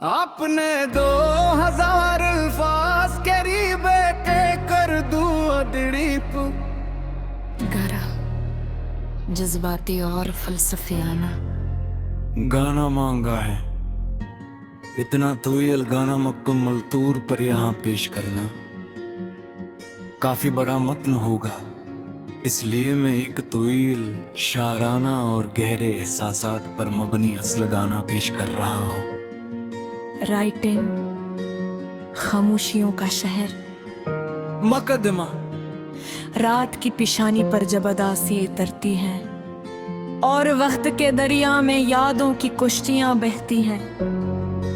आपने 2000 अल्फाज करीबे के कर दूं अदड़ीप। गारा जज्बाती और फलसफियाना गाना मांगा है, इतना तवील गाना मुकम्मल तौर पर यहाँ पेश करना काफी बड़ा मतन होगा, इसलिए मैं एक तवील शाराना और गहरे एहसासात पर मबनी असल गाना पेश कर रहा हूँ। राइटिंग खामोशियों का शहर, मुकदमा रात की पिशानी पर जब अदासी उतरती हैं और वक्त के दरिया में यादों की कुश्तियां बहती हैं,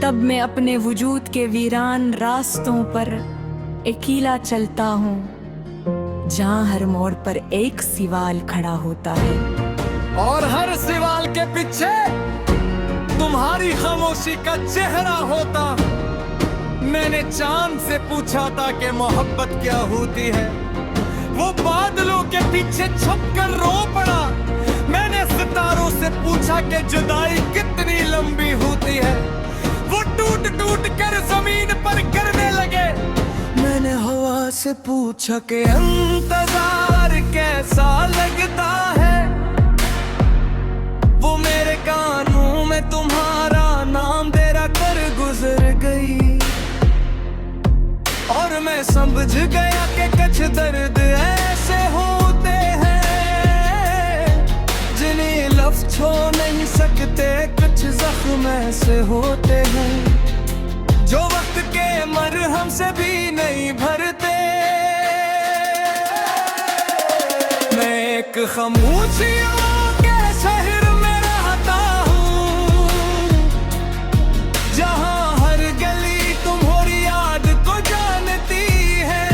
तब मैं अपने वजूद के वीरान रास्तों पर अकेला चलता हूँ, जहाँ हर मोड़ पर एक सवाल खड़ा होता है और हर सवाल के पीछे तुम्हारी खामोशी का चेहरा होता। मैंने चांद से पूछा था कि मोहब्बत क्या होती है, वो बादलों के पीछे छुपकर रो पड़ा। मैंने सितारों से पूछा कि जुदाई कितनी लंबी होती है, वो टूट टूट कर जमीन पर गिरने लगे। मैंने हवा से पूछा कि इंतजार कैसा लगता है, वो मेरे कानों में तुम्हारा नाम तेरा कर गुजर गई। और मैं समझ गया कि कुछ दर्द ऐसे होते हैं जिन्हें लफ्ज़ छू नहीं सकते, कुछ जख्म ऐसे होते हैं जो वक्त के मरहम से भी नहीं भरते। मैं एक खामोशियों के शहर में रहता हूँ, जहाँ हर गली तुम्हारी याद को जानती है,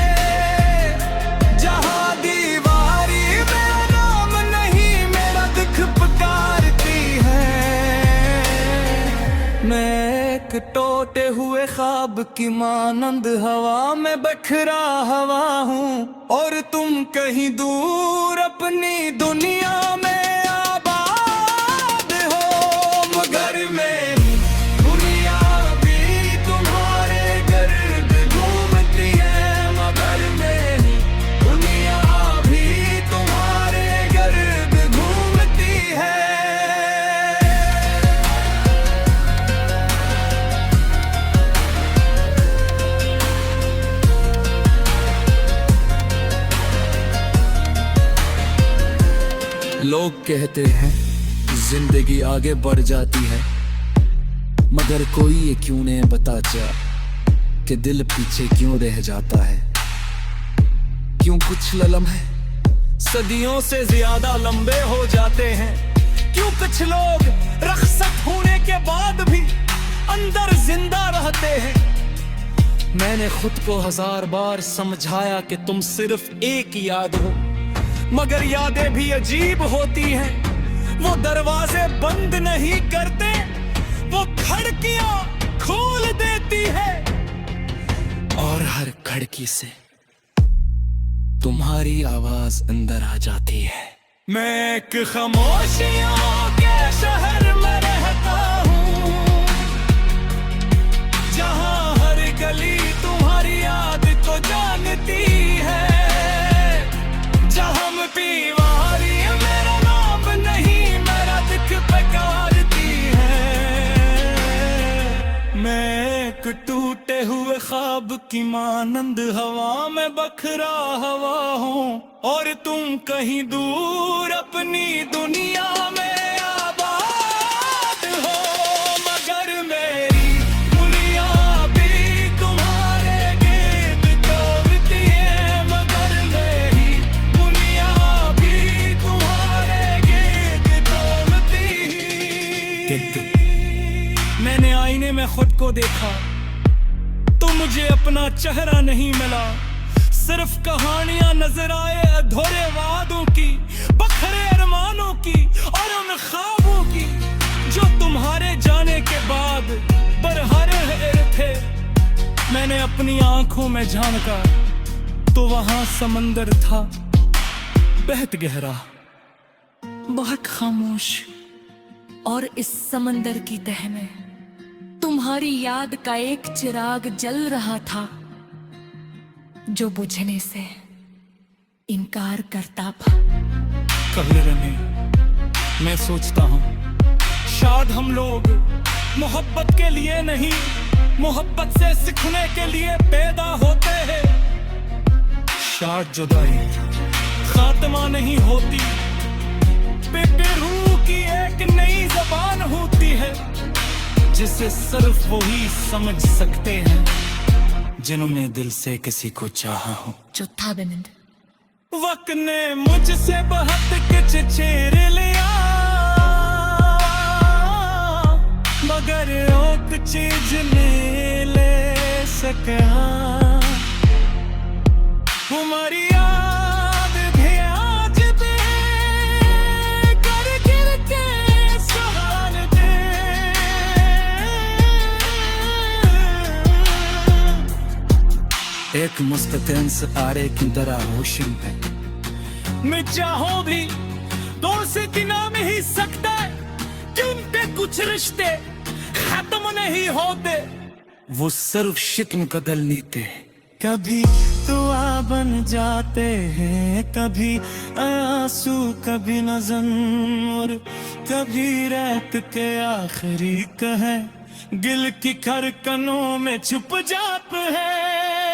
जहाँ दीवारी मेरा नाम नहीं मेरा दुख पुकारती है। मैं एक टूटे हुए ख्वाब की मानंद हवा में बखरा हवा हूँ, और तुम कहीं दूर अपनी दुनिया में आबाद हो। मगर मेरी दुनिया भी तुम्हारे गर्द घूमती है, मगर मेरी दुनिया भी तुम्हारे गर्द घूमती है। लोग कहते हैं जिंदगी आगे बढ़ जाती है, मगर कोई ये क्यों नहीं बताता कि दिल पीछे क्यों रह जाता है। क्यों कुछ लम्हे सदियों से ज्यादा लंबे हो जाते हैं, क्यों कुछ लोग रख्सत होने के बाद भी अंदर जिंदा रहते हैं। मैंने खुद को 1000 बार समझाया कि तुम सिर्फ एक याद हो, मगर यादें भी अजीब होती हैं। वो दरवाजे बंद नहीं करते, वो खिड़कियां खोल देती है, और हर खिड़की से तुम्हारी आवाज अंदर आ जाती है। मैं एक खामोशियों के शहर में रहता हूँ, जहाँ हर गली तुम्हारी याद को जानती है, जहाँ दीवारी मेरा नाम नहीं मेरा दुख पुकारती है। मैं एक टूटे हुए ख्वाब की मानंद हवा में बखरा हवा हूँ, और तुम कहीं दूर अपनी दुनिया में आबाद हो। मगर मेरी दुनिया भी तुम्हारे गिर्द घूमती है, मगर मेरी दुनिया भी तुम्हारे गिर्द घूमती है। मैंने आईने में खुद को देखा तो मुझे अपना चेहरा नहीं मिला, सिर्फ कहानियां नजर आए अधूरे वादों की, बखरे अरमानों की और उन ख्वाबों की जो तुम्हारे जाने के बाद बरहरे थे। मैंने अपनी आंखों में झांका तो वहां समंदर था, बेहद गहरा, बहुत खामोश, और इस समंदर की तह में तुम तुम्हारी याद का एक चिराग जल रहा था जो बुझने से इनकार करता था। कभी रमे मैं सोचता हूँ शायद हम लोग मोहब्बत के लिए नहीं, मोहब्बत से सीखने के लिए पैदा होते हैं। शायद जुदाई खात्मा नहीं होती, रूह की एक नई जबान होती है जिसे सिर्फ वही समझ सकते हैं जिन्होंने दिल से किसी को चाहा हो। चौथा बिंद वक्त ने मुझसे बहुत कुछ छीन लिया, मगर एक चीज नहीं ले सका। हमारी याद भी आज भी कर गिर के सहार दे। एक मुस्तकिल सितारे की तरह रोशन है, मैं चाहूं भी दूर से गिना नहीं सकता क्योंकि कुछ रिश्ते खत्म नहीं होते, वो सिर्फ शिकन बदल लेते हैं। कभी दुआ बन जाते हैं, कभी आंसू, कभी नज़म और कभी रात के आखिरी कहे गिल की खरकनों में छुप जाते हैं।